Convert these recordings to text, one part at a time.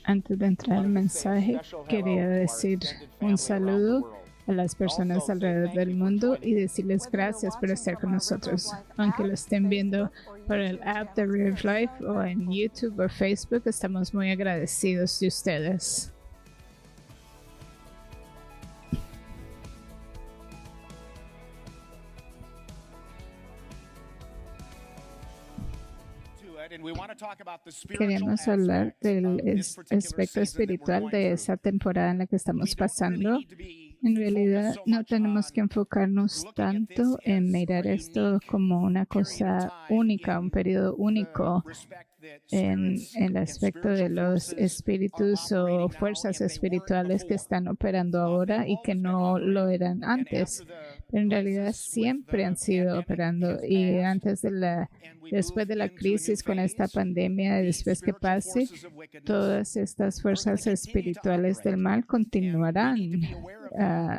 Antes de entrar al mensaje, quería decir un saludo a las personas alrededor del mundo y decirles gracias por estar con nosotros. Aunque lo estén viendo por el app de Real Life o en YouTube o Facebook, estamos muy agradecidos de ustedes. Queremos hablar del aspecto espiritual de esa temporada en la que estamos pasando. En realidad, no tenemos que enfocarnos tanto en mirar esto como una cosa única, un periodo único en el aspecto de los espíritus o fuerzas espirituales que están operando ahora y que no lo eran antes. Pero en realidad siempre han sido operando, y después de la crisis con esta pandemia, después que pase, todas estas fuerzas espirituales del mal continuarán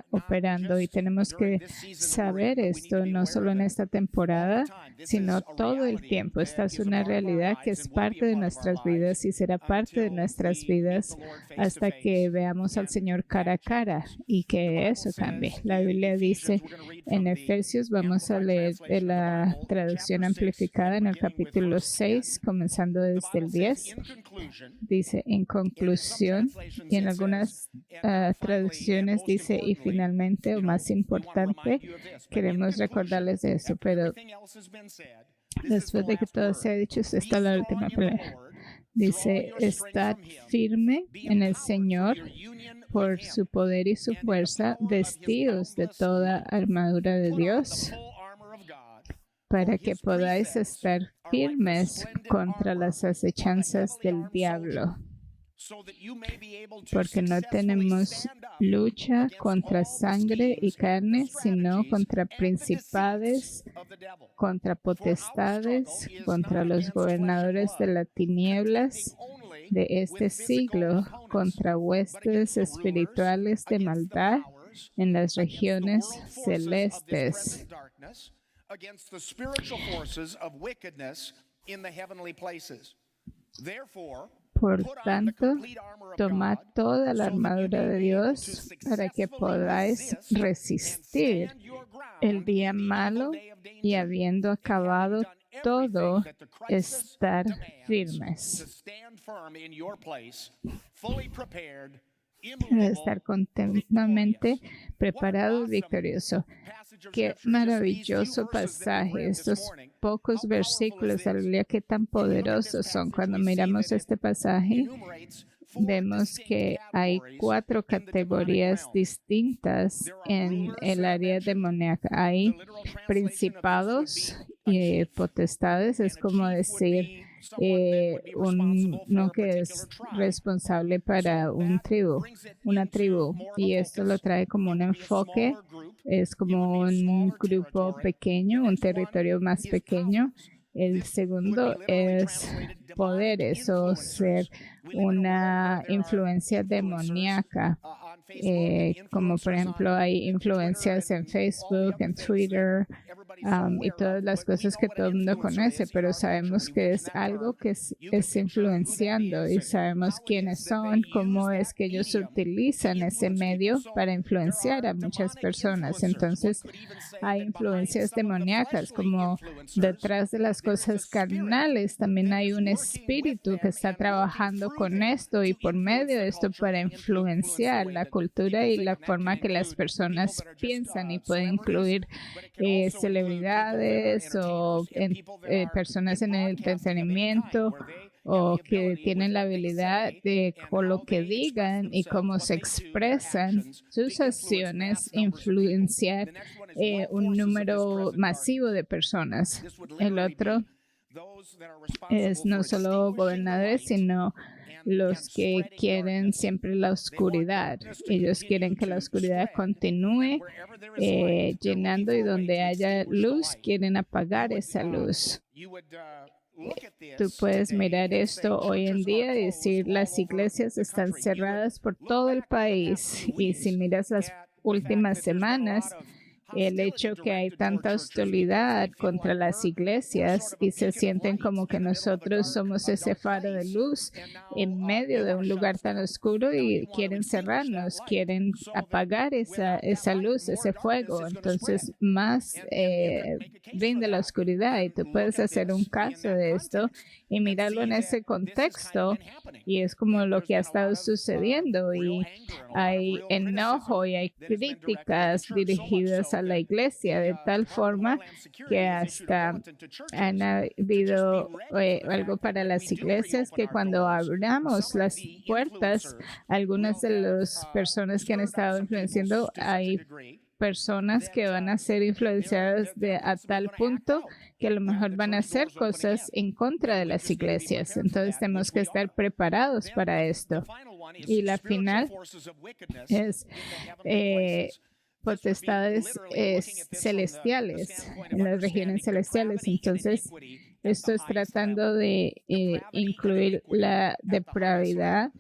operando, y tenemos que saber esto no solo en esta temporada, sino todo el tiempo. Esta es una realidad que es parte de nuestras vidas y será parte de nuestras vidas hasta que veamos al Señor cara a cara y que eso cambie. La Biblia dice en Efesios, vamos a leer de la traducción amplificada en el capítulo 6, comenzando desde el 10. Dice en conclusión, y en algunas traducciones dice y finalmente, o más importante. Queremos recordarles de eso, pero después de que todo se ha dicho, esta es la última palabra. Dice, estad firme en el Señor por su poder y su fuerza, vestidos de toda armadura de Dios, para que podáis estar firmes contra las acechanzas del diablo. Porque no tenemos lucha contra sangre y carne, sino contra principados, contra potestades, contra los gobernadores de las tinieblas de este siglo, contra huestes espirituales de maldad en las regiones celestes. Por tanto, tomad toda la armadura de Dios para que podáis resistir el día malo y, habiendo acabado todo, estar firmes. Para estar continuamente preparado y victorioso. Qué maravilloso pasaje. Estos pocos versículos de la Biblia, qué tan poderosos son. Cuando miramos este pasaje, vemos que hay 4 categorías distintas en el área demoníaca. Hay principados y potestades, es como decir uno que es responsable para una tribu, y esto lo trae como un enfoque, es como un grupo pequeño, un territorio más pequeño. El segundo es poderes o ser una influencia demoníaca, como por ejemplo hay influencias en Facebook, en Twitter, y todas las cosas que todo el mundo conoce, pero sabemos que es algo que es influenciando, y sabemos quiénes son, cómo es que ellos utilizan ese medio para influenciar a muchas personas. Entonces hay influencias demoníacas, como detrás de las cosas carnales también hay un espíritu que está trabajando con esto y por medio de esto para influenciar la cultura y la forma que las personas piensan, y puede incluir celebridades o personas en el entretenimiento, o que tienen la habilidad de, con lo que digan y cómo se expresan sus acciones, influenciar un número masivo de personas. El otro es no solo gobernadores, sino los que quieren siempre la oscuridad. Ellos quieren que la oscuridad continúe llenando, y donde haya luz, quieren apagar esa luz. Tú puedes mirar esto hoy en día y decir, las iglesias están cerradas por todo el país, y si miras las últimas semanas, el hecho que hay tanta hostilidad contra las iglesias y se sienten como que nosotros somos ese faro de luz en medio de un lugar tan oscuro y quieren cerrarnos, quieren apagar esa luz, ese fuego. Entonces más brinda la oscuridad y tú puedes hacer un caso de esto y mirarlo en ese contexto y es como lo que ha estado sucediendo y hay enojo y hay críticas dirigidas a la iglesia de tal forma que hasta han habido algo para las iglesias que cuando abramos las puertas, algunas de las personas que han estado influenciando, hay personas que van a ser influenciadas a tal punto que a lo mejor van a hacer cosas en contra de las iglesias. Entonces tenemos que estar preparados para esto. Y la final es potestades celestiales, en las regiones celestiales. Entonces, esto es tratando de incluir la depravidad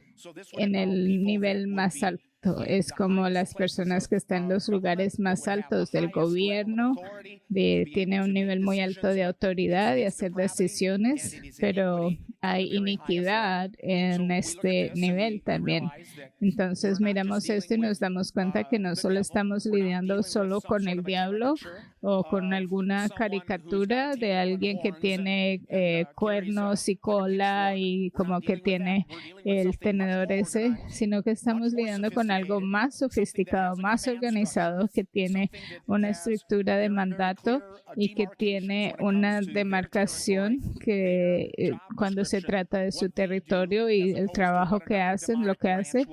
en el nivel más alto. Es como las personas que están en los lugares más altos del gobierno, tiene un nivel muy alto de autoridad y hacer decisiones, pero hay iniquidad en este nivel también. Entonces miramos esto y nos damos cuenta que no solo estamos lidiando solo con el diablo o con alguna caricatura de alguien que tiene cuernos y cola y como que tiene el tenedor ese, sino que estamos lidiando con algo más sofisticado, más organizado, que tiene una estructura de mandato y que tiene una demarcación que cuando se trata de su territorio y el trabajo que hacen, lo que hace.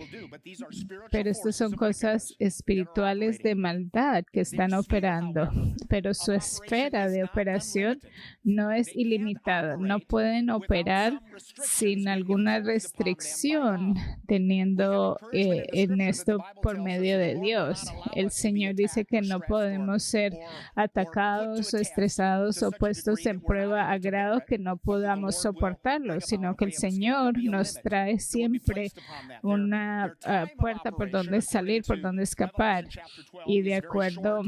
Pero estas son cosas espirituales de maldad que están operando, pero su esfera de operación no es ilimitada. No pueden operar sin alguna restricción teniendo en esto por medio de Dios. El Señor dice que no podemos ser atacados o estresados o puestos en prueba a grado que no podamos soportarlo, sino que el Señor nos trae siempre una puerta por donde salir, por donde escapar. Y de acuerdo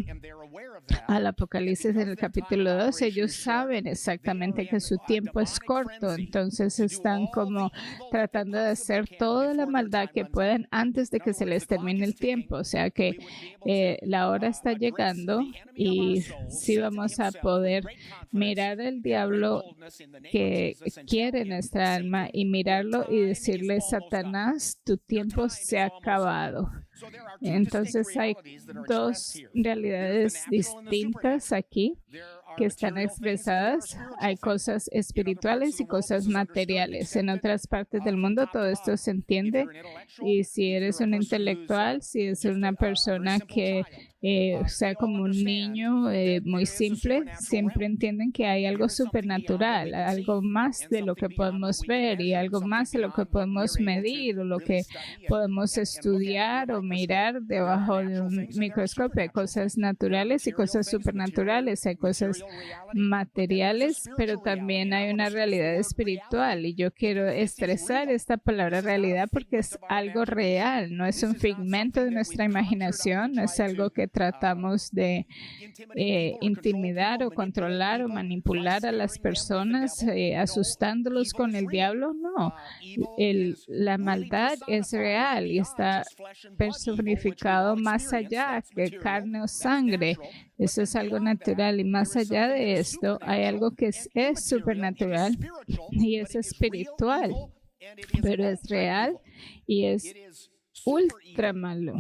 al Apocalipsis en el capítulo 2, ellos saben exactamente que su tiempo es corto, entonces están como tratando de hacer toda la maldad que pueden antes de que se les termine el tiempo. O sea que la hora está llegando y sí vamos a poder mirar al diablo que quiere nuestra alma y mirarlo y decirle: Satanás, tu tiempo se ha acabado. Entonces hay dos realidades distintas aquí que están expresadas. Hay cosas espirituales y cosas materiales. En otras partes del mundo todo esto se entiende, y si eres un intelectual, si es una persona que sea como un niño muy simple, siempre entienden que hay algo supernatural, algo más de lo que podemos ver y algo más de lo que podemos medir o lo que podemos estudiar o mirar debajo de un microscopio. Hay cosas naturales y cosas supernaturales, hay cosas materiales, pero también hay una realidad espiritual, y yo quiero estresar esta palabra realidad porque es algo real, no es un figmento de nuestra imaginación, no es algo que tratamos de intimidar o controlar o manipular a las personas asustándolos con el diablo. No, la maldad es real y está personificado más allá de carne o sangre. Eso es algo natural, y más allá de esto hay algo que es supernatural y es espiritual, pero es real y es ultra malo.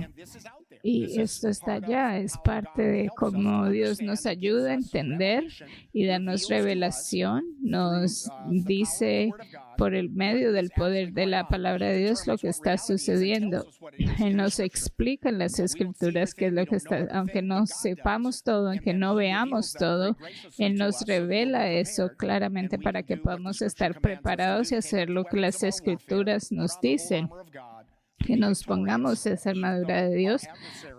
Y esto está allá, es parte de cómo Dios nos ayuda a entender y darnos revelación, nos dice por el medio del poder de la palabra de Dios lo que está sucediendo. Él nos explica en las Escrituras qué es lo que está, aunque no sepamos todo, aunque no veamos todo, Él nos revela eso claramente para que podamos estar preparados y hacer lo que las Escrituras nos dicen. que nos pongamos esa armadura de Dios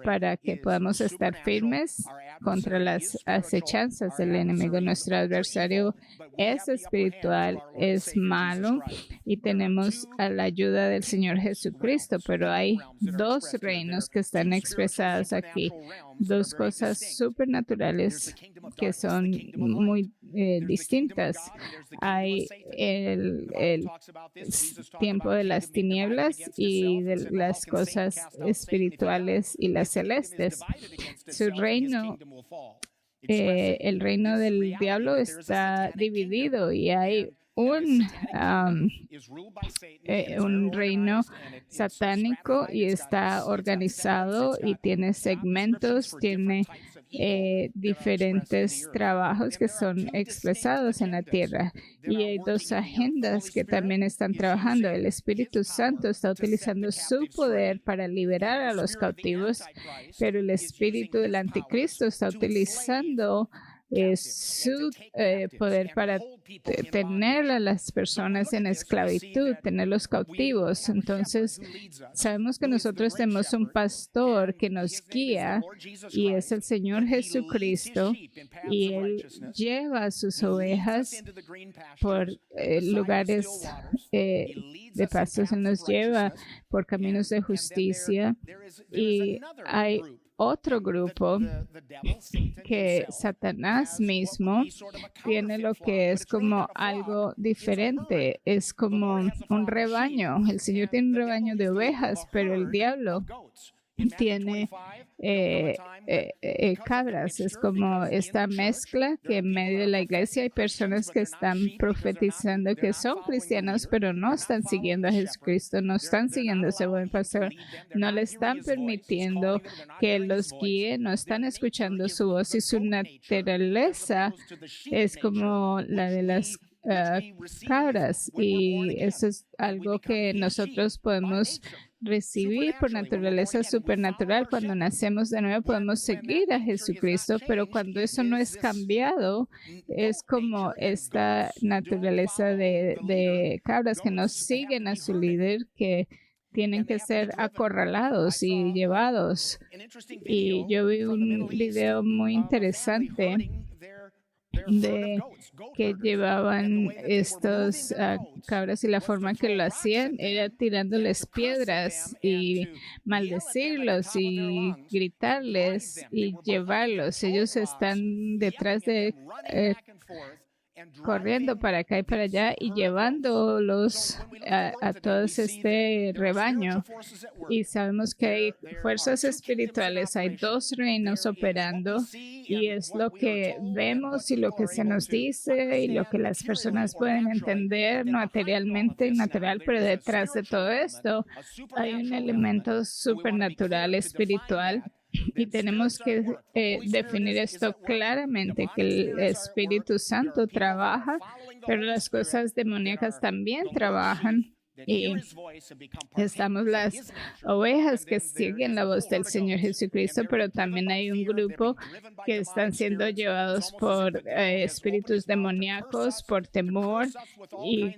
para que podamos estar firmes contra las acechanzas del enemigo. Nuestro adversario es espiritual, es malo y tenemos a la ayuda del Señor Jesucristo, pero hay dos reinos que están expresados aquí, dos cosas supernaturales que son muy distintas. Hay el tiempo de las tinieblas y de las cosas espirituales y las celestes. Su reino, el reino del diablo está dividido y hay un reino satánico y está organizado y tiene segmentos, tiene diferentes trabajos que son expresados en la tierra. Y hay dos agendas que también están trabajando. El Espíritu Santo está utilizando su poder para liberar a los cautivos, pero el espíritu del anticristo está utilizando su poder para tener a las personas en esclavitud, tenerlos cautivos. Entonces, sabemos que nosotros tenemos un pastor que nos guía y es el Señor Jesucristo, y Él lleva a sus ovejas por lugares de pastos. Él nos lleva por caminos de justicia, y hay otro grupo que Satanás mismo tiene, lo que es como algo diferente, es como un rebaño. El Señor tiene un rebaño de ovejas, pero el diablo tiene cabras. Es como esta mezcla que en medio de la iglesia hay personas que están profetizando que son cristianos, pero no están siguiendo a Jesucristo, no están siguiendo a ese buen pastor, no le están permitiendo que Él los guíe, no están escuchando su voz, y su naturaleza es como la de las cabras, y eso es algo que nosotros podemos recibir por naturaleza supernatural. Cuando nacemos de nuevo podemos seguir a Jesucristo, pero cuando eso no es cambiado, es como esta naturaleza de cabras que no siguen a su líder, que tienen que ser acorralados y llevados. Y yo vi un video muy interesante de que llevaban estos cabras, y la forma que lo hacían era tirándoles piedras y maldecirlos y gritarles y llevarlos. Ellos están detrás de corriendo para acá y para allá y llevándolos a todos este rebaño. Y sabemos que hay fuerzas espirituales, hay dos reinos operando, y es lo que vemos y lo que se nos dice y lo que las personas pueden entender materialmente, natural, pero detrás de todo esto hay un elemento supernatural, espiritual. Y tenemos que definir esto claramente, que el Espíritu Santo trabaja, pero las cosas demoníacas también trabajan. Y estamos las ovejas que siguen la voz del Señor Jesucristo, pero también hay un grupo que están siendo llevados por espíritus demoníacos, por temor, y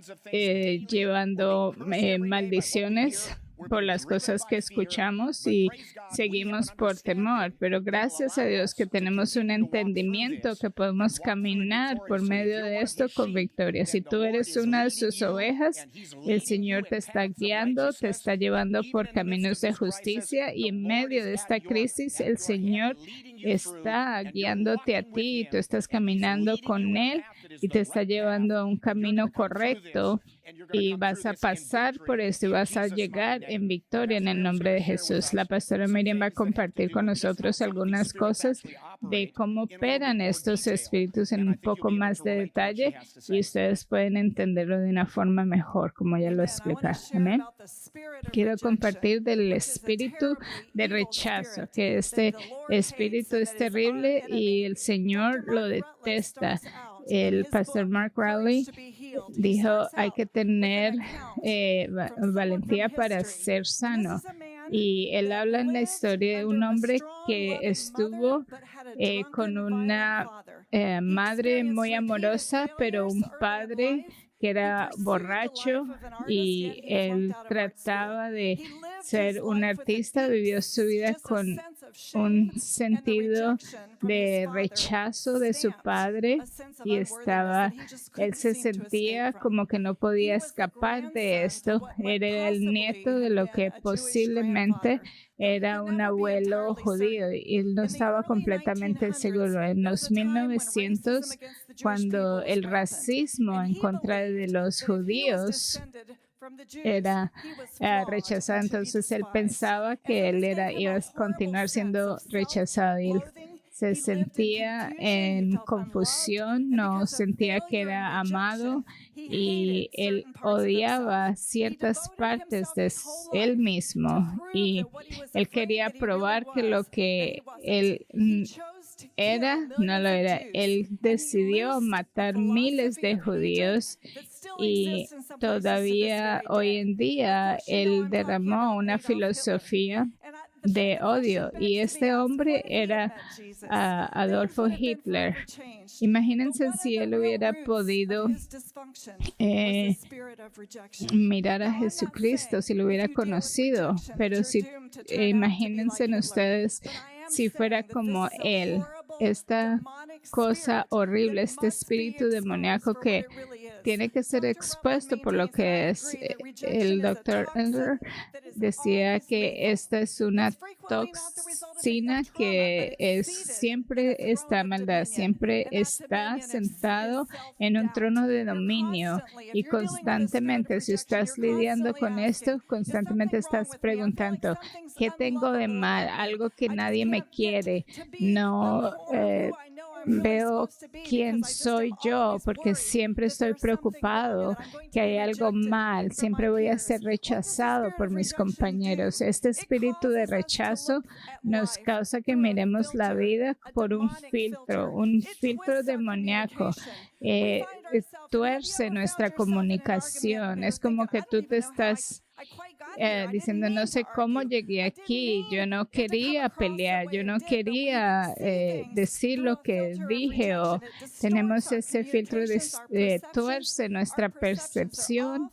llevando maldiciones por las cosas que escuchamos, y seguimos por temor. Pero gracias a Dios que tenemos un entendimiento, que podemos caminar por medio de esto con victoria. Si tú eres una de sus ovejas, el Señor te está guiando, te está llevando por caminos de justicia, y en medio de esta crisis el Señor está guiándote a ti, y tú estás caminando con Él y te está llevando a un camino correcto, y vas a pasar por esto y vas a llegar en victoria en el nombre de Jesús. La pastora Miriam va a compartir con nosotros algunas cosas de cómo operan estos espíritus en un poco más de detalle, y ustedes pueden entenderlo de una forma mejor, como ella lo explica. Amén. Quiero compartir del espíritu de rechazo, que este espíritu es terrible y el Señor lo detesta. El pastor Mark Rowley dijo, hay que tener valentía para ser sano. Y él habla en la historia de un hombre que estuvo con una madre muy amorosa, pero un padre que era borracho, y él trataba de ser un artista, vivió su vida con un sentido de rechazo de su padre y él se sentía como que no podía escapar de esto. Era el nieto de lo que posiblemente era un abuelo judío y él no estaba completamente seguro. En los 1900, cuando el racismo en contra de los judíos era rechazado, entonces él pensaba que iba a continuar siendo rechazado y él se sentía en confusión, no sentía que era amado y él odiaba ciertas partes de él mismo y él quería probar que lo que él era, no lo era. Él decidió matar miles de judíos y todavía hoy en día él derramó una filosofía de odio y este hombre era Adolfo Hitler. Imagínense si él hubiera podido mirar a Jesucristo, si lo hubiera conocido, pero imagínense ustedes si fuera como él, esta cosa horrible, este espíritu demoníaco que tiene que ser expuesto por lo que es. El doctor Elder decía que esta es una toxina que siempre está maldad, siempre está sentado en un trono de dominio y constantemente, si estás lidiando con esto, constantemente estás preguntando, ¿qué tengo de mal? Algo que nadie me quiere. No veo quién soy yo porque siempre estoy preocupado que hay algo mal, siempre voy a ser rechazado por mis compañeros. Este espíritu de rechazo nos causa que miremos la vida por un filtro demoníaco. Tuerce nuestra comunicación. Es como que tú te estás diciendo, no sé cómo llegué aquí, yo no quería pelear, yo no quería decir lo que dije, o tenemos ese filtro de tuerce nuestra percepción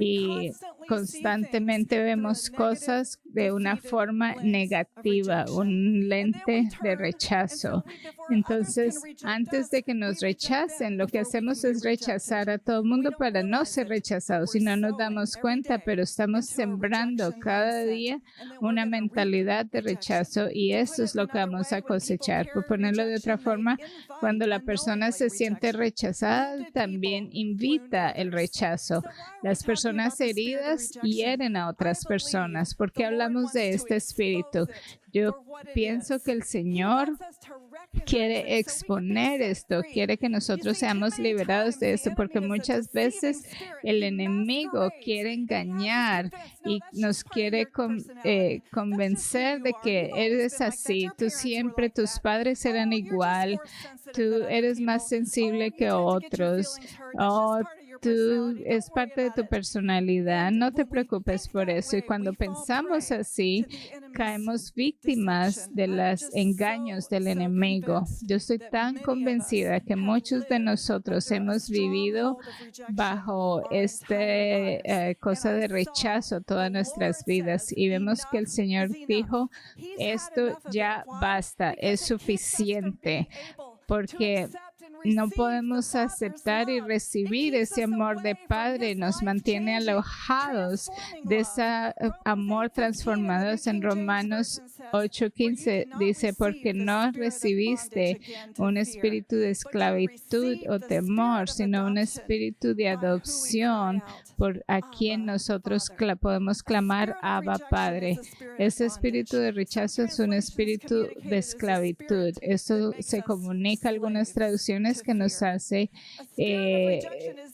y constantemente vemos cosas de una forma negativa, un lente de rechazo. Entonces, antes de que nos rechacen, lo que hacemos es rechazar a todo el mundo para no ser rechazados. Si no nos damos cuenta, pero estamos sembrando cada día una mentalidad de rechazo y eso es lo que vamos a cosechar. Por ponerlo de otra forma, cuando la persona se siente rechazada, también invita el rechazo. Las personas heridas hieren a otras personas. ¿Por qué hablamos de este espíritu? Yo pienso que el Señor quiere exponer esto, quiere que nosotros seamos liberados de esto, porque muchas veces el enemigo quiere engañar y nos quiere convencer de que eres así, tus padres eran igual, tú eres más sensible que otros, es parte de tu personalidad, no te preocupes por eso. Y cuando pensamos así, caemos víctimas de los engaños del enemigo. Yo estoy tan convencida que muchos de nosotros hemos vivido bajo cosa de rechazo todas nuestras vidas y vemos que el Señor dijo, esto ya basta, es suficiente, porque no podemos aceptar y recibir ese amor de Padre. Nos mantiene alojados de ese amor transformados. En Romanos 8:15 dice, porque no recibiste un espíritu de esclavitud o temor, sino un espíritu de adopción por a quien nosotros podemos clamar Abba Padre. Ese espíritu de rechazo es un espíritu de esclavitud. Esto se comunica algunas traducciones que nos hace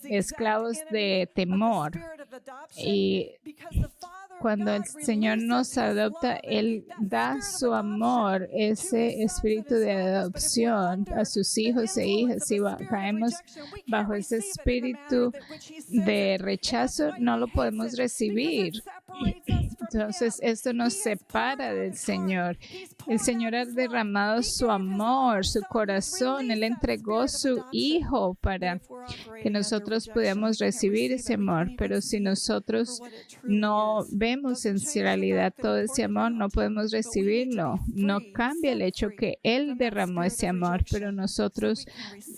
esclavos de temor. Y cuando el Señor nos adopta, Él da su amor, ese espíritu de adopción a sus hijos e hijas. Si caemos bajo ese espíritu de rechazo, no lo podemos recibir. Entonces, esto nos separa del Señor. El Señor ha derramado su amor, su corazón. Él entregó su Hijo para que nosotros podamos recibir ese amor. Pero si nosotros no vemos en realidad todo ese amor, no podemos recibirlo. No cambia el hecho que Él derramó ese amor, pero nosotros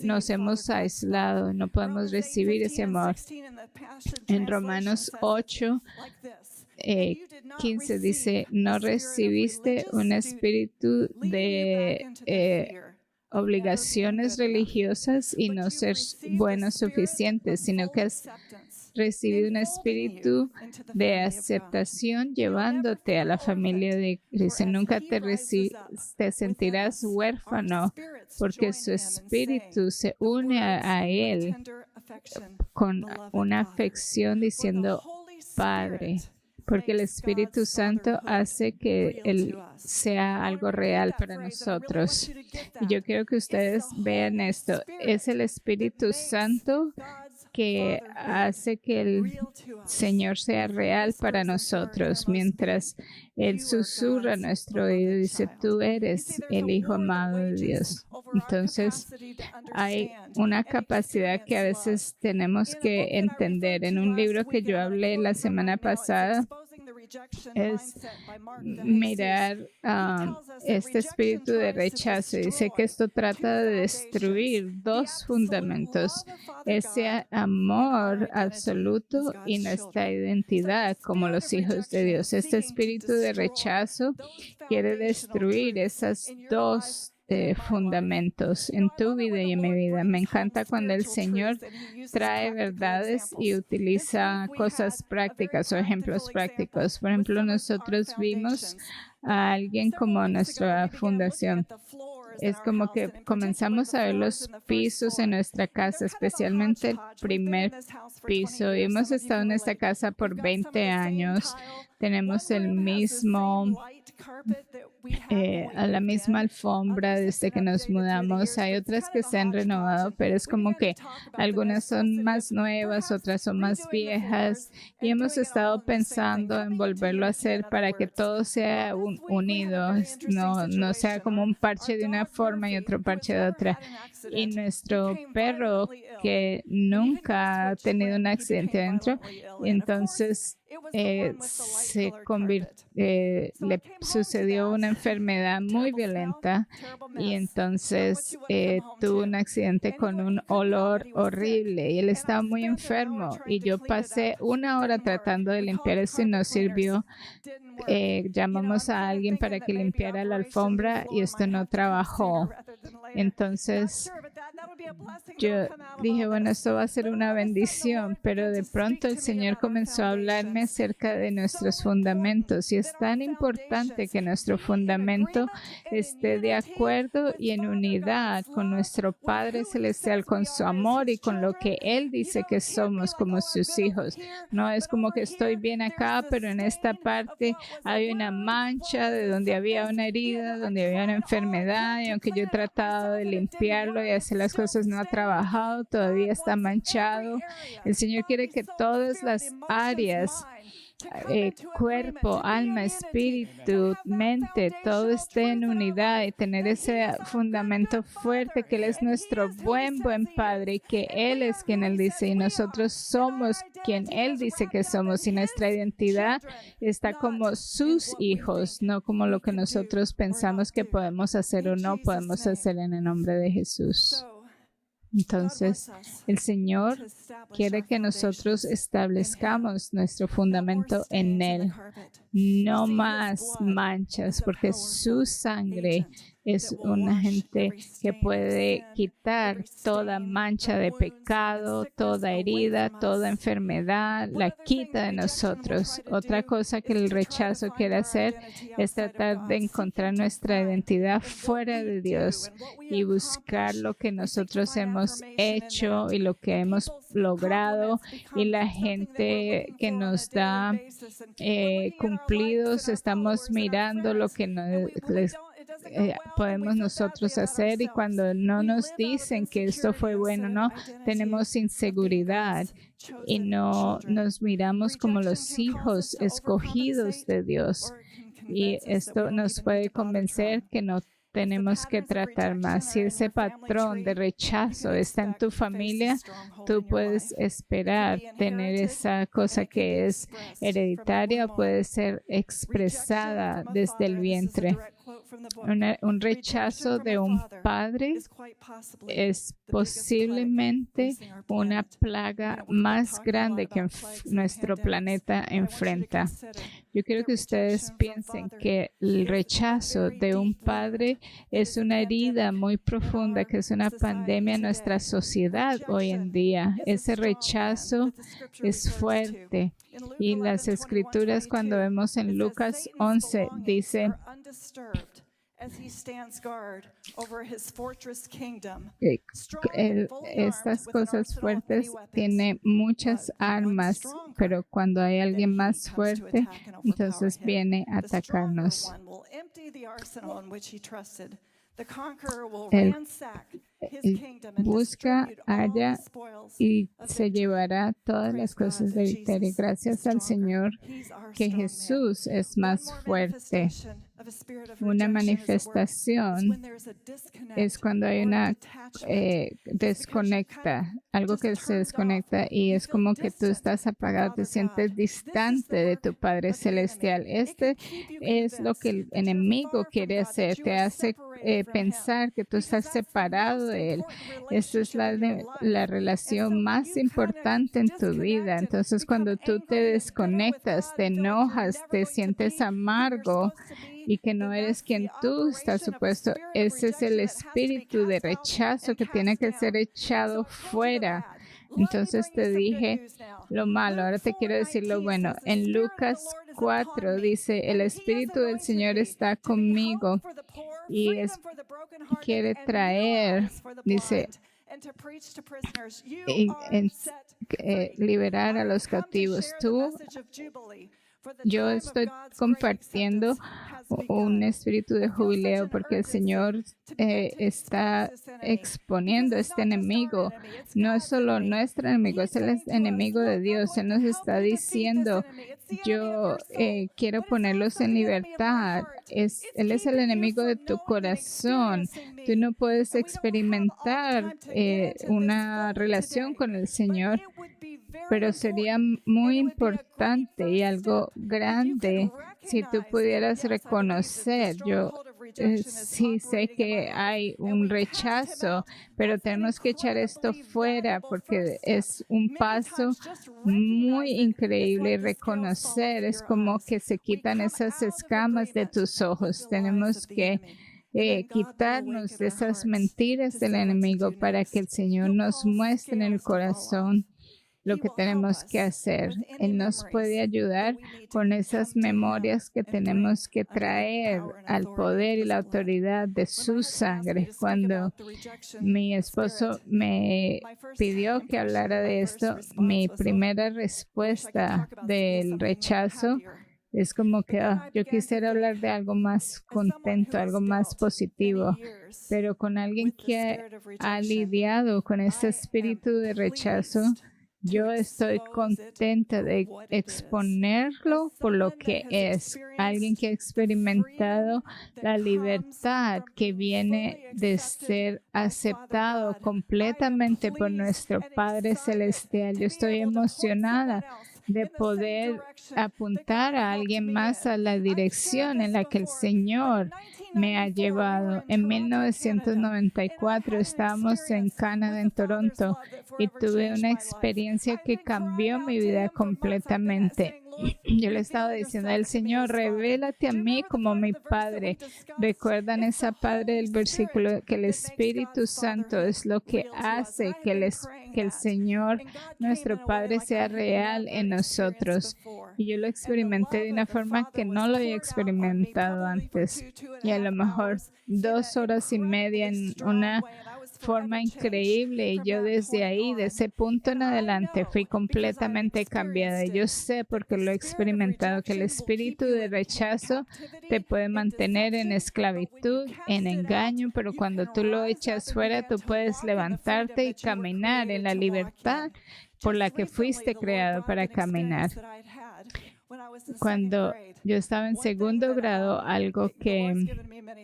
nos hemos aislado, no podemos recibir ese amor. En Romanos 8, 15 dice, no recibiste un espíritu de obligaciones religiosas y no ser bueno suficiente, sino que has recibido un espíritu de aceptación llevándote a la familia de Cristo. Nunca te sentirás huérfano porque su espíritu se une a Él con una afección diciendo Padre. Porque el Espíritu Santo hace que Él sea algo real para nosotros. Y yo quiero que ustedes vean esto. Es el Espíritu Santo que hace que el Señor sea real para nosotros, mientras Él susurra a nuestro oído y dice, tú eres el Hijo amado de Dios. Entonces, hay una capacidad que a veces tenemos que entender. En un libro que yo hablé la semana pasada, es mirar este espíritu de rechazo. Dice que esto trata de destruir dos fundamentos, ese amor absoluto y nuestra identidad como los hijos de Dios. Este espíritu de rechazo quiere destruir esas dos fundamentos en tu vida y en mi vida. Me encanta cuando el Señor trae verdades y utiliza cosas prácticas o ejemplos prácticos. Por ejemplo, nosotros vimos a alguien como nuestra fundación. Es como que comenzamos a ver los pisos en nuestra casa, especialmente el primer piso. Y hemos estado en esta casa por 20 años. Tenemos el mismo a la misma alfombra desde que nos mudamos. Hay otras que se han renovado, pero es como que algunas son más nuevas, otras son más viejas, y hemos estado pensando en volverlo a hacer para que todo sea unido, no sea como un parche de una forma y otro parche de otra. Y nuestro perro, que nunca ha tenido un accidente adentro, entonces le sucedió una enfermedad muy violenta y entonces tuvo un accidente con un olor horrible y él estaba muy enfermo y yo pasé 1 hora tratando de limpiar eso y no sirvió. Llamamos a alguien para que limpiara la alfombra y esto no trabajó. Entonces yo dije, bueno, esto va a ser una bendición, pero de pronto el Señor comenzó a hablarme acerca de nuestros fundamentos y es tan importante que nuestro fundamento esté de acuerdo y en unidad con nuestro Padre Celestial, con su amor y con lo que Él dice que somos como sus hijos. No es como que estoy bien acá, pero en esta parte hay una mancha de donde había una herida, donde había una enfermedad y aunque yo he tratado de limpiarlo y hacer las cosas no ha trabajado, todavía está manchado. El Señor quiere que todas las áreas, cuerpo, alma, espíritu, mente, todo esté en unidad y tener ese fundamento fuerte que Él es nuestro buen Padre y que Él es quien Él dice y nosotros somos quien Él dice que somos y nuestra identidad está como sus hijos, no como lo que nosotros pensamos que podemos hacer o no podemos hacer en el nombre de Jesús. Entonces, el Señor quiere que nosotros establezcamos nuestro fundamento en Él. No más manchas, porque su sangre es un agente que puede quitar toda mancha de pecado, toda herida, toda enfermedad, la quita de nosotros. Otra cosa que el rechazo quiere hacer es tratar de encontrar nuestra identidad fuera de Dios y buscar lo que nosotros hemos hecho y lo que hemos logrado y la gente que nos da cumplidos, estamos mirando lo que les podemos nosotros hacer, y cuando no nos dicen que esto fue bueno, no tenemos inseguridad y no nos miramos como los hijos escogidos de Dios. Y esto nos puede convencer que no tenemos que tratar más. Si ese patrón de rechazo está en tu familia, tú puedes esperar tener esa cosa que es hereditaria o puede ser expresada desde el vientre. Un rechazo de un padre es posiblemente una plaga más grande que nuestro planeta enfrenta. Yo quiero que ustedes piensen que el rechazo de un padre es una herida muy profunda, que es una pandemia en nuestra sociedad hoy en día. Ese rechazo es fuerte. Y las escrituras, cuando vemos en Lucas 11, dice estas cosas fuertes tienen muchas armas, pero cuando hay alguien más fuerte, entonces viene a atacarnos. Él busca, halla y se llevará todas las cosas de victoria. Gracias al Señor que Jesús es más fuerte. Una manifestación es cuando hay una desconecta, algo que se desconecta y es como que tú estás apagado, te sientes distante de tu Padre Celestial. Este es lo que el enemigo quiere hacer, te hace pensar que tú estás separado de Él. Esta es la relación más importante en tu vida. Entonces, cuando tú te desconectas, te enojas, te sientes amargo y que no eres quien tú estás supuesto, ese es el espíritu de rechazo que tiene que ser echado fuera. Entonces te dije lo malo, ahora te quiero decir lo bueno. En Lucas 4 dice, el Espíritu del Señor está conmigo y quiere traer, dice, liberar a los cautivos. Yo estoy compartiendo un espíritu de jubileo porque el Señor está exponiendo a este enemigo. No es solo nuestro enemigo, es el enemigo de Dios. Él nos está diciendo, yo quiero ponerlos en libertad. Él es el enemigo de tu corazón. Tú no puedes experimentar una relación con el Señor, pero sería muy importante y algo grande si tú pudieras reconocer. Yo sí sé que hay un rechazo, pero tenemos que echar esto fuera porque es un paso muy increíble. Reconocer es como que se quitan esas escamas de tus ojos. Tenemos que quitarnos de esas mentiras del enemigo para que el Señor nos muestre en el corazón lo que tenemos que hacer. Él nos puede ayudar con esas memorias que tenemos que traer al poder y la autoridad de su sangre. Cuando mi esposo me pidió que hablara de esto, mi primera respuesta del rechazo es como que yo quisiera hablar de algo más contento, algo más positivo, pero con alguien que ha lidiado con ese espíritu de rechazo, yo estoy contenta de exponerlo por lo que es. Alguien que ha experimentado la libertad que viene de ser aceptado completamente por nuestro Padre Celestial. Yo estoy emocionada de poder apuntar a alguien más a la dirección en la que el Señor me ha llevado. En 1994 estábamos en Canadá, en Toronto, y tuve una experiencia que cambió mi vida completamente. Yo le estaba diciendo al Señor, revélate a mí como mi Padre. ¿Recuerdan esa parte del versículo? Que el Espíritu Santo es lo que hace que el Señor, nuestro Padre, sea real en nosotros. Y yo lo experimenté de una forma que no lo había experimentado antes. Y a lo mejor 2 horas y media en una forma increíble y yo desde ahí, de ese punto en adelante, fui completamente cambiada. Yo sé porque lo he experimentado que el espíritu de rechazo te puede mantener en esclavitud, en engaño, pero cuando tú lo echas fuera, tú puedes levantarte y caminar en la libertad por la que fuiste creado para caminar. Cuando yo estaba en segundo grado, algo que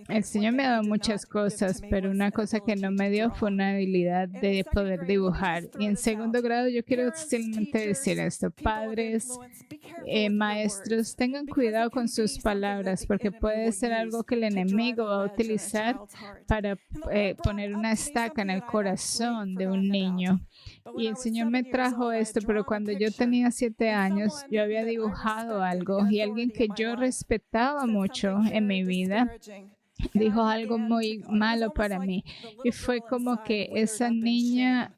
el Señor me ha dado muchas cosas, pero una cosa que no me dio fue una habilidad de poder dibujar. Y en segundo grado yo quiero simplemente decir esto: padres, maestros, tengan cuidado con sus palabras, porque puede ser algo que el enemigo va a utilizar para poner una estaca en el corazón de un niño. Y el Señor me trajo esto, pero cuando yo tenía 7 años, yo había dibujado algo y alguien que yo respetaba mucho en mi vida dijo algo muy malo para mí. Y fue como que esa niña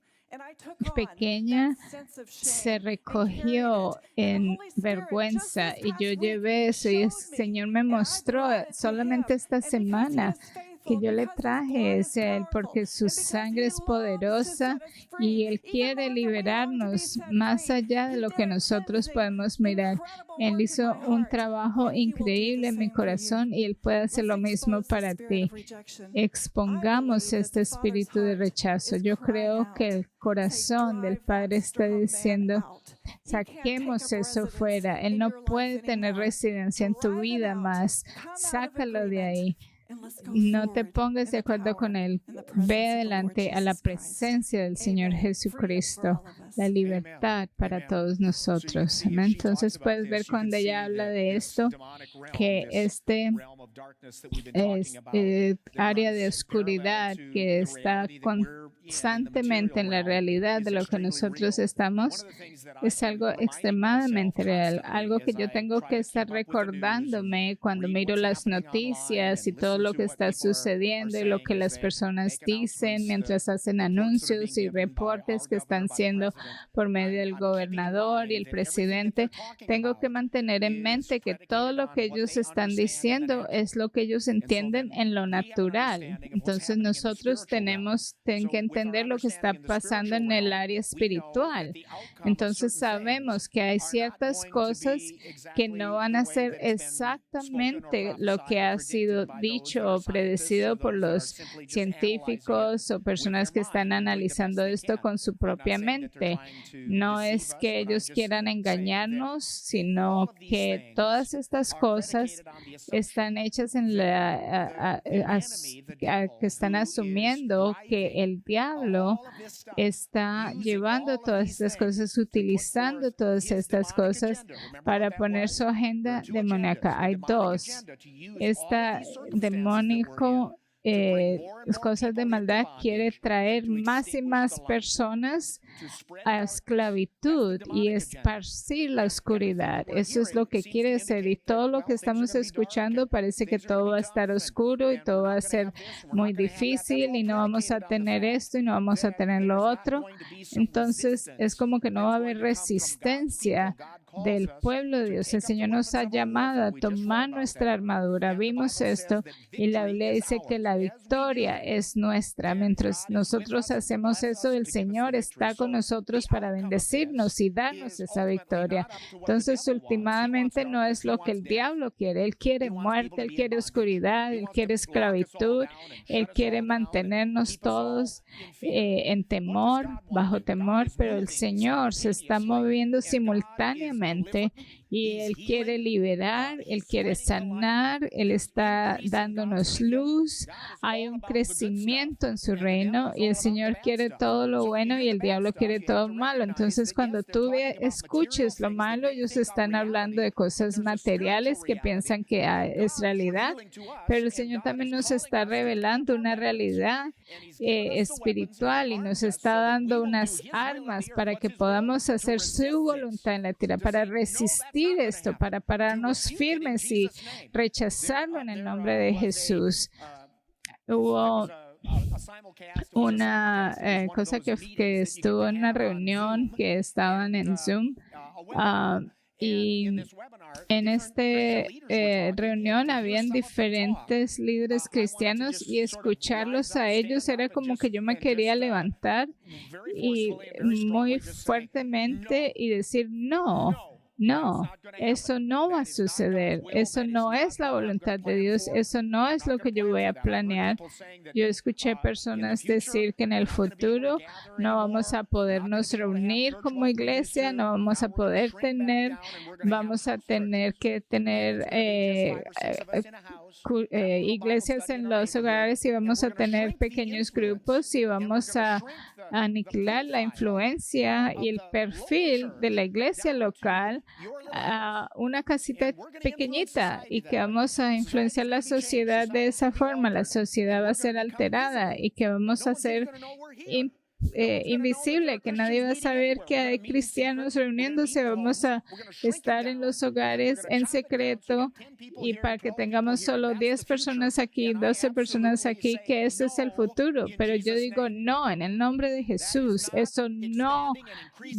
pequeña se recogió en vergüenza y yo llevé eso y el Señor me mostró solamente esta semana que yo le traje es Él, porque su sangre es poderosa y Él quiere liberarnos más allá de lo que nosotros podemos mirar. Él hizo un trabajo increíble en mi corazón y Él puede hacer lo mismo para ti. Expongamos este espíritu de rechazo. Yo creo que el corazón del Padre está diciendo: saquemos eso fuera. Él no puede tener residencia en tu vida más. Sácalo de ahí. No te pongas de acuerdo con Él. Ve adelante a la presencia del Señor Jesucristo, la libertad para todos nosotros. Amén. Entonces puedes ver cuando ella habla de esto, que este es área de oscuridad que está constantemente en la realidad de lo que nosotros estamos, es algo extremadamente real, algo que yo tengo que estar recordándome cuando miro las noticias y todo lo que está sucediendo y lo que las personas dicen mientras hacen anuncios y reportes que están haciendo por medio del gobernador y el presidente. Tengo que mantener en mente que todo lo que ellos están diciendo es lo que ellos entienden en lo natural. Entonces nosotros tenemos que entender lo que está pasando en el área espiritual. Entonces sabemos que hay ciertas cosas que no van a ser exactamente lo que ha sido dicho o predecido por los científicos o personas que están analizando esto con su propia mente. No es que ellos quieran engañarnos, sino que todas estas cosas están hechas en que están asumiendo que el diablo está llevando todas estas cosas, utilizando todas estas cosas para poner su agenda demoníaca. Hay dos. Esta demoníaco, cosas de maldad, quiere traer más y más personas a esclavitud y esparcir la oscuridad. Eso es lo que quiere hacer, y todo lo que estamos escuchando parece que todo va a estar oscuro y todo va a ser muy difícil y no vamos a tener esto y no vamos a tener lo otro. Entonces es como que no va a haber resistencia del pueblo de Dios. El Señor nos ha llamado a tomar nuestra armadura. Vimos esto y la Biblia dice que la victoria es nuestra. Mientras nosotros hacemos eso, el Señor está con nosotros para bendecirnos y darnos esa victoria. Entonces, últimamente no es lo que el diablo quiere. Él quiere muerte, él quiere oscuridad, él quiere esclavitud, él quiere mantenernos todos en temor, bajo temor, pero el Señor se está moviendo simultáneamente y Él quiere liberar, Él quiere sanar, Él está dándonos luz. Hay un crecimiento en su reino y el Señor quiere todo lo bueno y el diablo quiere todo lo malo. Entonces, cuando tú escuches lo malo, ellos están hablando de cosas materiales que piensan que es realidad, pero el Señor también nos está revelando una realidad espiritual y nos está dando unas armas para que podamos hacer su voluntad en la tierra, para resistir esto, para pararnos firmes y rechazarlo en el nombre de Jesús. Hubo una cosa que estuvo en una reunión que estaban en Zoom Y en esta reunión habían diferentes líderes cristianos y escucharlos a ellos era como que yo me quería levantar y muy fuertemente y decir no. No, eso no va a suceder. Eso no es la voluntad de Dios. Eso no es lo que yo voy a planear. Yo escuché personas decir que en el futuro no vamos a podernos reunir como iglesia, no vamos a poder vamos a tener que tener iglesias en los hogares y vamos a tener pequeños grupos y vamos a aniquilar la influencia y el perfil de la iglesia local a una casita pequeñita y que vamos a influenciar la sociedad de esa forma. La sociedad va a ser alterada y que vamos a ser invisible, que nadie va a saber que hay cristianos reuniéndose. Vamos a estar en los hogares en secreto y para que tengamos solo 10 personas aquí, 12 personas aquí, que ese es el futuro. Pero yo digo no, en el nombre de Jesús, eso no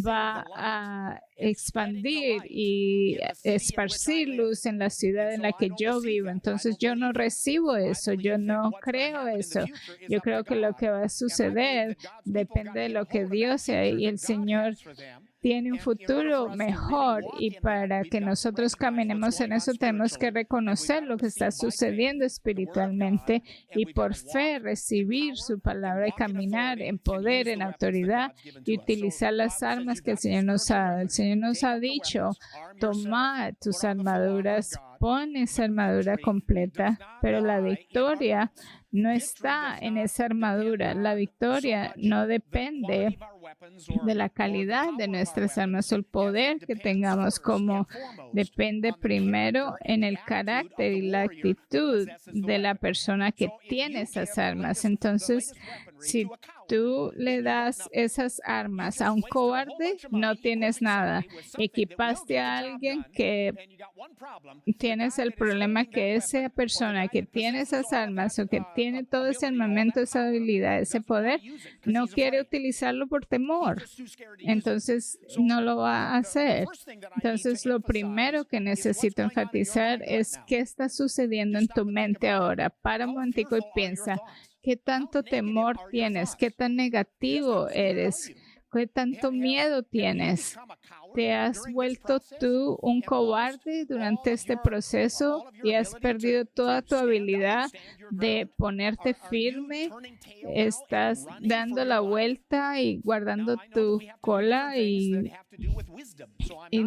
va a expandir y esparcir luz en la ciudad en la que yo vivo. Entonces yo no recibo eso, yo no creo eso. Yo creo que lo que va a suceder depende de lo que Dios y el Señor tiene un futuro mejor, y para que nosotros caminemos en eso tenemos que reconocer lo que está sucediendo espiritualmente y por fe recibir su palabra y caminar en poder, en autoridad y utilizar las armas que el Señor nos ha dado. El Señor nos ha dicho, toma tus armaduras, pon esa armadura completa, pero la victoria no está en esa armadura. La victoria no depende de la calidad de nuestras armas o el poder que tengamos, como depende primero en el carácter y la actitud de la persona que tiene esas armas. Entonces, si tú le das esas armas a un cobarde, no tienes nada. Equipaste a alguien que tienes el problema que esa persona que tiene esas armas o que tiene todo ese armamento, esa habilidad, ese poder, no quiere utilizarlo por temor. Entonces, no lo va a hacer. Entonces, lo primero que necesito enfatizar es qué está sucediendo en tu mente ahora. Para un momentico y piensa, ¿qué tanto temor tienes? ¿Qué tan negativo eres? ¿Qué tanto miedo tienes? ¿Te has vuelto tú un cobarde durante este proceso y has perdido toda tu habilidad de ponerte firme? ¿Estás dando la vuelta y guardando tu cola? Y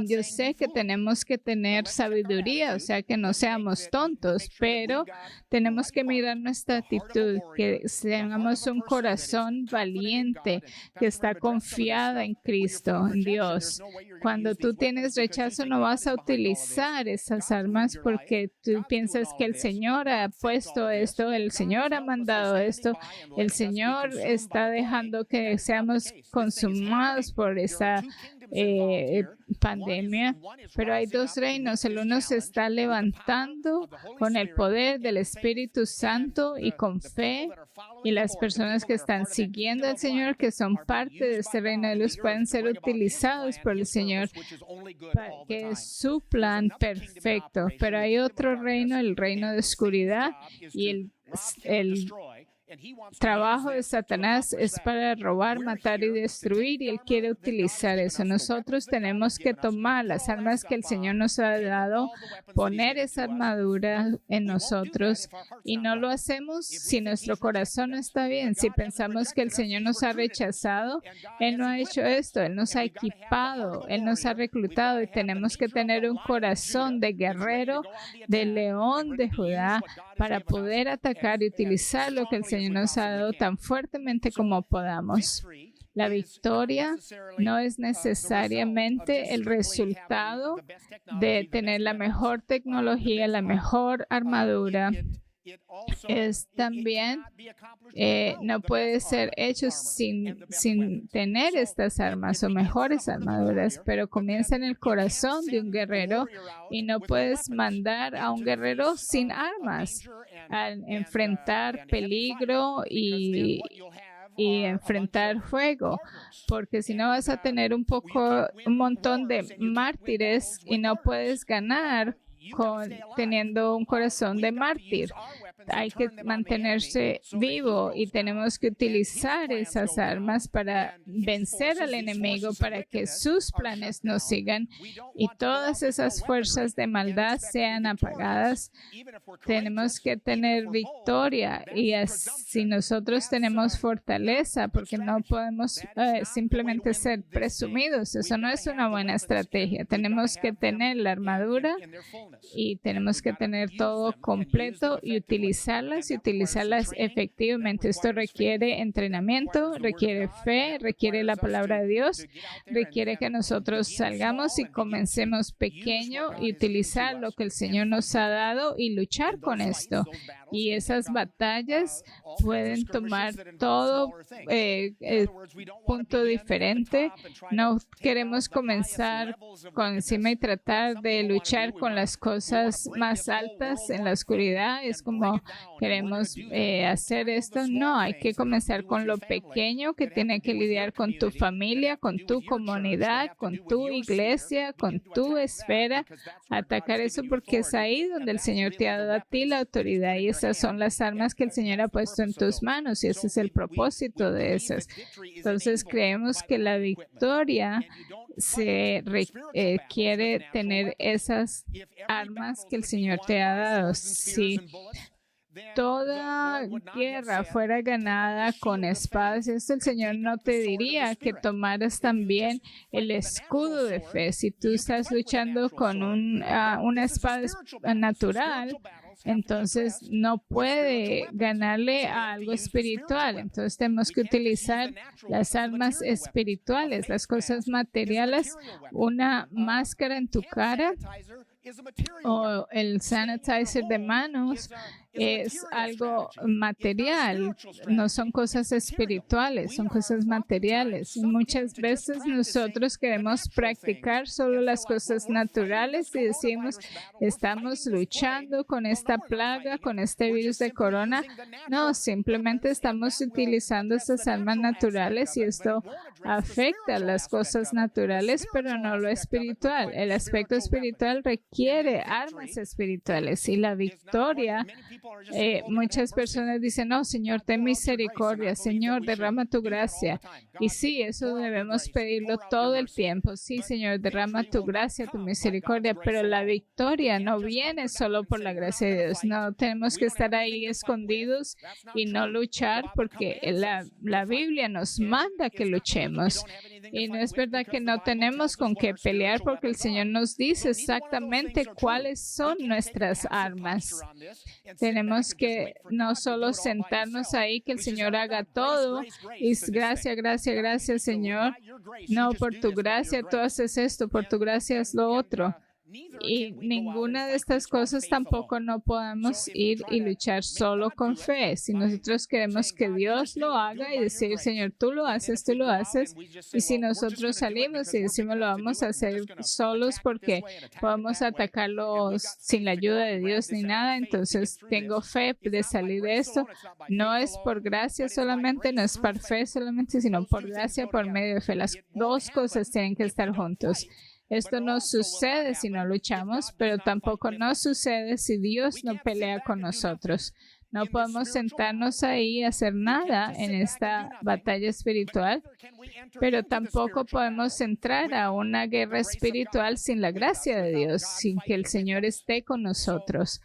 yo sé que tenemos que tener sabiduría, o sea, que no seamos tontos, pero tenemos que mirar nuestra actitud, que tengamos un corazón valiente, que está confiada en Cristo, en Dios. Cuando tú tienes rechazo, no vas a utilizar esas armas porque tú piensas que el Señor ha puesto esto, el Señor ha mandado esto, el Señor está dejando que seamos consumados por esa pandemia, pero hay dos reinos. El uno se está levantando con el poder del Espíritu Santo y con fe, y las personas que están siguiendo al Señor, que son parte de este reino de luz, pueden ser utilizados por el Señor, que es su plan perfecto. Pero hay otro reino, el reino de oscuridad, y el trabajo de Satanás es para robar, matar y destruir, y él quiere utilizar eso. Nosotros tenemos que tomar las armas que el Señor nos ha dado, poner esa armadura en nosotros, y no lo hacemos si nuestro corazón no está bien. Si pensamos que el Señor nos ha rechazado, Él no ha hecho esto, Él nos ha equipado, Él nos ha reclutado, y tenemos que tener un corazón de guerrero, de león de Judá, para poder atacar y utilizar lo que el Señor nos ha dado tan fuertemente como podamos. La victoria no es necesariamente el resultado de tener la mejor tecnología, la mejor armadura. Es también, no puede ser hecho sin tener estas armas o mejores armaduras, pero comienza en el corazón de un guerrero, y no puedes mandar a un guerrero sin armas al enfrentar peligro y y enfrentar fuego, porque si no vas a tener un montón de mártires y no puedes ganar teniendo un corazón de mártir. Hay que mantenerse vivo y tenemos que utilizar esas armas para vencer al enemigo, para que sus planes nos sigan y todas esas fuerzas de maldad sean apagadas. Tenemos que tener victoria y si nosotros tenemos fortaleza, porque no podemos simplemente ser presumidos. Eso no es una buena estrategia. Tenemos que tener la armadura y tenemos que tener todo completo y utilizarlas efectivamente. Esto requiere entrenamiento, requiere fe, requiere la palabra de Dios, requiere que nosotros salgamos y comencemos pequeño y utilizar lo que el Señor nos ha dado y luchar con esto. Y esas batallas pueden tomar todo punto diferente. No queremos comenzar con encima y tratar de luchar con las cosas más altas en la oscuridad. Es como queremos hacer esto. No, hay que comenzar con lo pequeño que tiene que lidiar con tu familia, con tu comunidad, con tu iglesia, con tu esfera. Atacar eso porque es ahí donde el Señor te ha dado a ti la autoridad y esas son las armas que el Señor ha puesto en tus manos y ese es el propósito de esas. Entonces creemos que la victoria se quiere tener esas armas que el Señor te ha dado. Si toda guerra fuera ganada con espadas, esto el Señor no te diría que tomaras también el escudo de fe. Si tú estás luchando con una espada natural, entonces no puede ganarle a algo espiritual. Entonces tenemos que utilizar las armas espirituales, las cosas materiales, una máscara en tu cara o el sanitizer de manos es algo material, no son cosas espirituales, son cosas materiales. Y muchas veces nosotros queremos practicar solo las cosas naturales y decimos, estamos luchando con esta plaga, con este virus de corona. No, simplemente estamos utilizando esas armas naturales y esto afecta a las cosas naturales, pero no lo espiritual. El aspecto espiritual requiere armas espirituales y la victoria. Muchas personas dicen, no, Señor, ten misericordia, Señor, derrama tu gracia. Y sí, eso debemos pedirlo todo el tiempo. Sí, Señor, derrama tu gracia, tu misericordia, pero la victoria no viene solo por la gracia de Dios. No tenemos que estar ahí escondidos y no luchar porque la Biblia nos manda que luchemos. Y no es verdad que no tenemos con qué pelear porque el Señor nos dice exactamente cuáles son nuestras armas. Tenemos que no solo sentarnos ahí, que el Señor haga todo. Y gracias, gracias, gracias, Señor. No, por tu gracia tú haces esto, por tu gracia es lo otro. Y ninguna de estas cosas tampoco no podemos ir y luchar solo con fe. Si nosotros queremos que Dios lo haga y decir, Señor, tú lo haces. Y si nosotros salimos y decimos lo vamos a hacer solos porque podemos atacarlos sin la ayuda de Dios ni nada, entonces tengo fe de salir de esto. No es por gracia solamente, no es por fe solamente, sino por gracia, por medio de fe. Las dos cosas tienen que estar juntos. Esto no sucede si no luchamos, pero tampoco no sucede si Dios no pelea con nosotros. No podemos sentarnos ahí y hacer nada en esta batalla espiritual, pero tampoco podemos entrar a una guerra espiritual sin la gracia de Dios, sin que el Señor esté con nosotros.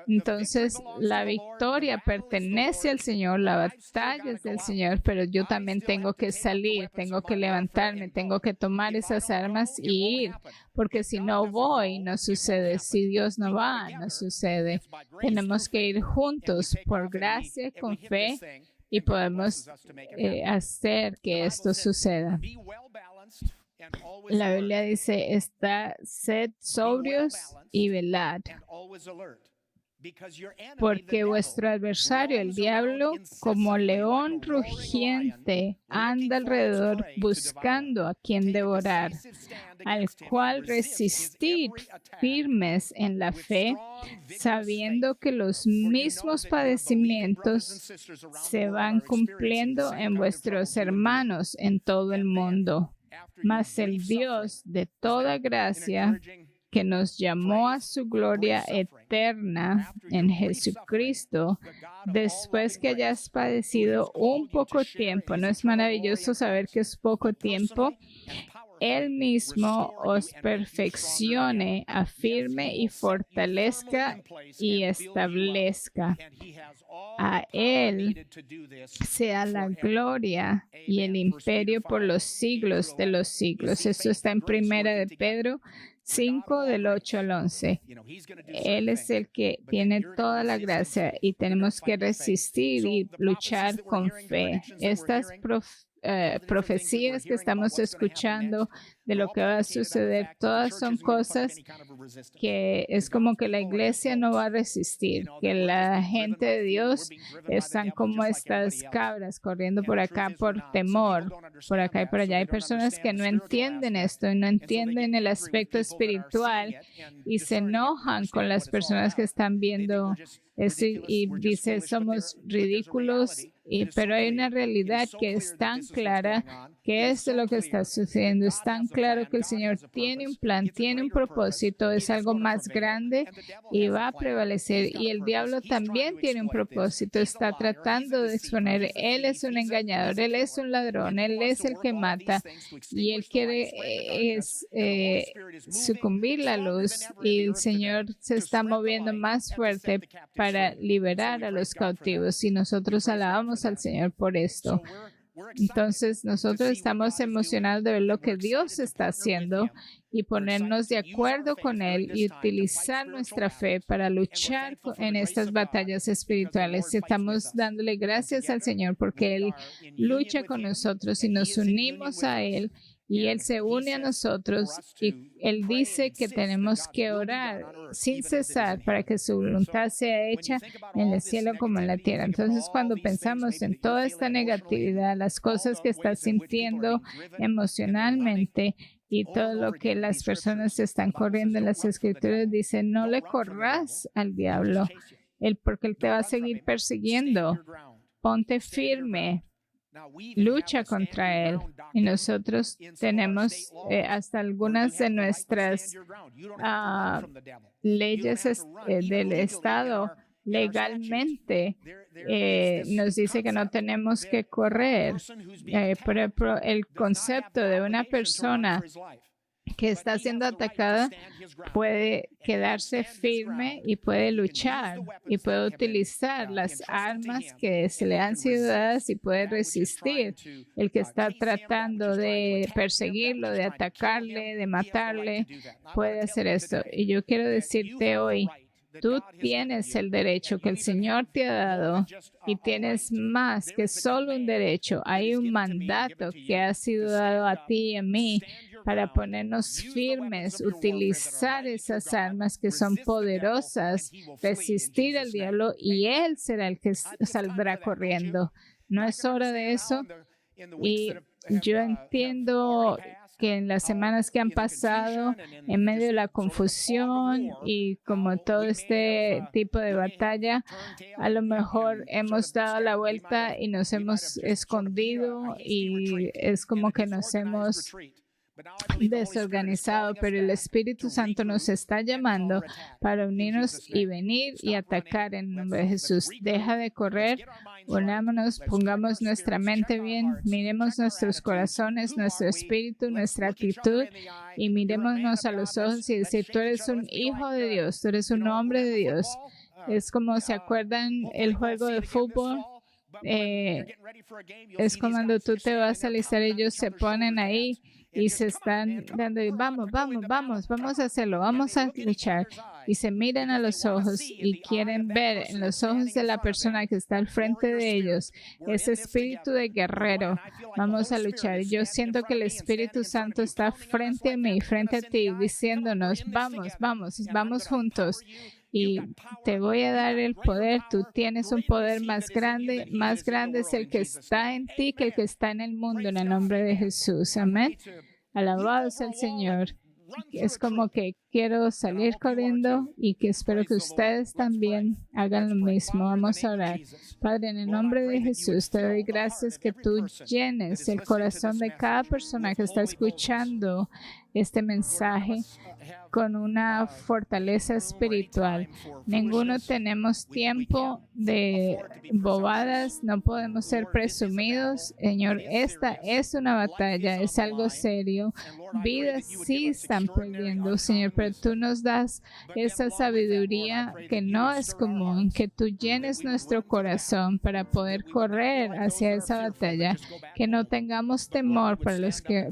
Entonces, la victoria pertenece al Señor, la batalla es del Señor, pero yo también tengo que salir, tengo que levantarme, tengo que tomar esas armas y ir, porque si no voy, no sucede. Si Dios no va, no sucede. Tenemos que ir juntos por gracia, con fe, y podemos hacer que esto suceda. La Biblia dice, sed sobrios y velad. Porque vuestro adversario, el diablo, como león rugiente, anda alrededor buscando a quien devorar, al cual resistid firmes en la fe, sabiendo que los mismos padecimientos se van cumpliendo en vuestros hermanos en todo el mundo. Mas el Dios de toda gracia, que nos llamó a su gloria eterna en Jesucristo, después que hayas padecido un poco tiempo. ¿No es maravilloso saber que es poco tiempo? Él mismo os perfeccione, afirme y fortalezca y establezca. A Él sea la gloria y el imperio por los siglos de los siglos. Esto está en Primera de Pedro 5, del 8 al 11. Él es el que tiene toda la gracia y tenemos que resistir y luchar con fe. Estas profecías que estamos escuchando de lo que va a suceder, todas son cosas que es como que la iglesia no va a resistir, que la gente de Dios están como estas cabras corriendo por acá por temor, por acá y por allá. Hay personas que no entienden esto y no entienden el aspecto espiritual y se enojan con las personas que están viendo eso y dice somos ridículos, pero hay una realidad que es tan clara que esto es lo que está sucediendo. Es tan claro que el Señor tiene un plan, tiene un propósito, es algo más grande y va a prevalecer. Y el diablo también tiene un propósito, está tratando de exponer. Él es un engañador, él es un ladrón, él es el que mata y él quiere sucumbir la luz y el Señor se está moviendo más fuerte para liberar a los cautivos y nosotros alabamos al Señor por esto. Entonces nosotros estamos emocionados de ver lo que Dios está haciendo y ponernos de acuerdo con Él y utilizar nuestra fe para luchar en estas batallas espirituales. Estamos dándole gracias al Señor porque Él lucha con nosotros y nos unimos a Él. Y Él se une a nosotros y Él dice que tenemos que orar sin cesar para que su voluntad sea hecha en el cielo como en la tierra. Entonces, cuando pensamos en toda esta negatividad, las cosas que estás sintiendo emocionalmente y todo lo que las personas están corriendo en las Escrituras, dice, no le corras al diablo, porque Él te va a seguir persiguiendo. Ponte firme. Lucha contra él y nosotros tenemos hasta algunas de nuestras leyes del Estado legalmente nos dice que no tenemos que correr. Por ejemplo, el concepto de una persona que está siendo atacada puede quedarse firme y puede luchar y puede utilizar las armas que se le han sido dadas y puede resistir. El que está tratando de perseguirlo, de atacarle, de matarle, puede hacer esto. Y yo quiero decirte hoy, tú tienes el derecho que el Señor te ha dado y tienes más que solo un derecho. Hay un mandato que ha sido dado a ti y a mí para ponernos firmes, utilizar esas armas que son poderosas, resistir al diablo y Él será el que saldrá corriendo. ¿No es hora de eso? Y yo entiendo que en las semanas que han pasado, en medio de la confusión y como todo este tipo de batalla, a lo mejor hemos dado la vuelta y nos hemos escondido y es como que nos hemos desorganizado, pero el Espíritu Santo nos está llamando para unirnos y venir y atacar en el nombre de Jesús. Deja de correr, unámonos, pongamos nuestra mente bien, miremos nuestros corazones, nuestro espíritu, nuestra actitud y mirémonos a los ojos y decir, tú eres un hijo de Dios, tú eres un hombre de Dios. Es como, ¿se acuerdan el juego de fútbol? Es como cuando tú te vas a alistar, ellos se ponen ahí y se están dando, vamos a hacerlo, vamos a luchar. Y se miran a los ojos y quieren ver en los ojos de la persona que está al frente de ellos ese espíritu de guerrero. Vamos a luchar. Yo siento que el Espíritu Santo está frente a mí, frente a ti, diciéndonos, vamos juntos. y te voy a dar el poder. Tú tienes un poder más grande es el que está en ti que el que está en el mundo, en el nombre de Jesús. Amén. Alabado sea el Señor. Es como que quiero salir corriendo y que espero que ustedes también hagan lo mismo. Vamos a orar. Padre, en el nombre de Jesús, te doy gracias que tú llenes el corazón de cada persona que está escuchando este mensaje con una fortaleza espiritual. Ninguno tenemos tiempo de bobadas, no podemos ser presumidos. Señor, esta es una batalla, es algo serio. Vidas sí están perdiendo, Señor, pero tú nos das esa sabiduría que no es común, que tú llenes nuestro corazón para poder correr hacia esa batalla, que no tengamos temor para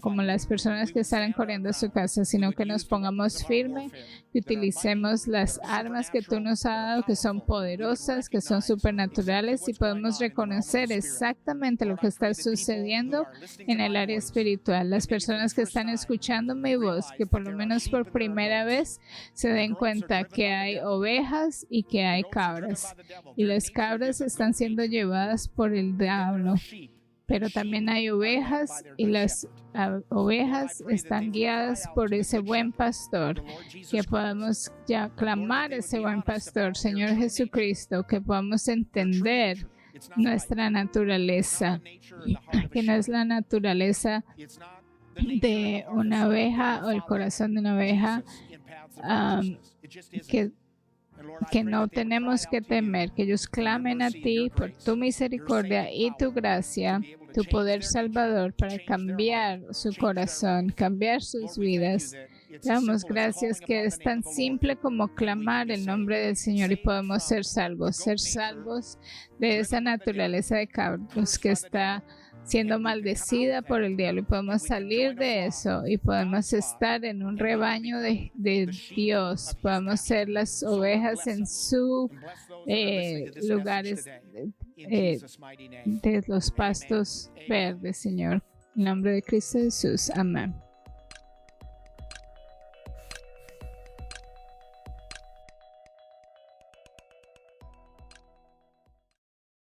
como las personas que salen corriendo a su casa, sino que nos pongamos firmes y utilicemos las armas que tú nos has dado, que son poderosas, que son supernaturales, y podemos reconocer exactamente lo que está sucediendo en el área espiritual. Las personas que están escuchando mi voz, que por lo menos por primera vez se den cuenta que hay ovejas y que hay cabras, y las cabras están siendo llevadas por el diablo. Pero también hay ovejas y las ovejas están guiadas por ese buen pastor, que podamos ya clamar ese buen pastor, Señor Jesucristo, que podamos entender nuestra naturaleza, que no es la naturaleza de una oveja o el corazón de una oveja, que no tenemos que temer, que ellos clamen a ti por tu misericordia y tu gracia, tu poder salvador, para cambiar su corazón, cambiar sus vidas. Damos gracias que es tan simple como clamar el nombre del Señor y podemos ser salvos de esa naturaleza de cabros que está siendo maldecida por el diablo, y podemos salir de eso y podemos estar en un rebaño de Dios. Podemos ser las ovejas en sus lugares de los pastos verdes, Señor. En nombre de Cristo Jesús. Amén.